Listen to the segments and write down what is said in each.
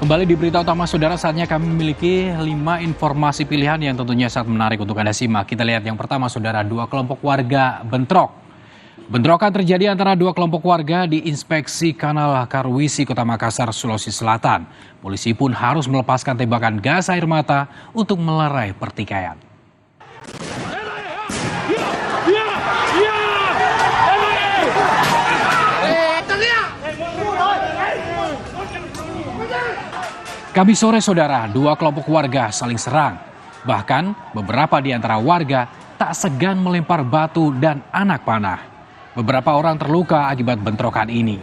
Kembali di berita utama saudara, saatnya kami memiliki 5 informasi pilihan yang tentunya sangat menarik untuk Anda simak. Kita lihat yang pertama saudara, 2 kelompok warga bentrok. Bentrokan terjadi antara 2 kelompok warga di Inspeksi Kanal Karwisi, Kota Makassar, Sulawesi Selatan. Polisi pun harus melepaskan tembakan gas air mata untuk melerai pertikaian. Kamis sore saudara, 2 kelompok warga saling serang. Bahkan beberapa di antara warga tak segan melempar batu dan anak panah. Beberapa orang terluka akibat bentrokan ini.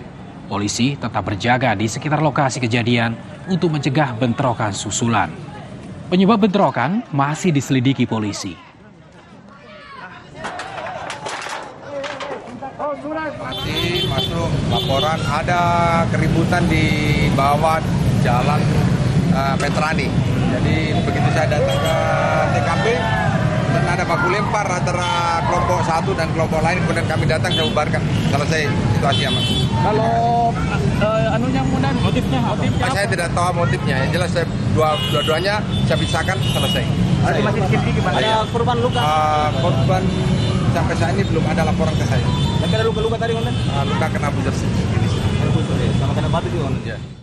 Polisi tetap berjaga di sekitar lokasi kejadian untuk mencegah bentrokan susulan. Penyebab bentrokan masih diselidiki polisi. Masih masuk laporan ada keributan di bawah jalan Petrani. Jadi begitu saya datang ke TKP dan ada baku lempar antara kelompok satu dan kelompok lain, kemudian kami datang, saya bubarkan, selesai situasi aman. Kalau motifnya Saya tidak tahu motifnya, yang jelas saya dua-duanya saya pisahkan, selesai. masih gimana? Ada korban luka? Korban sampai saat ini belum ada laporan ke saya. Ada luka-luka tadi, Komandan? Luka kena buzzer. Sama kena batu juga, Komandan? Ya.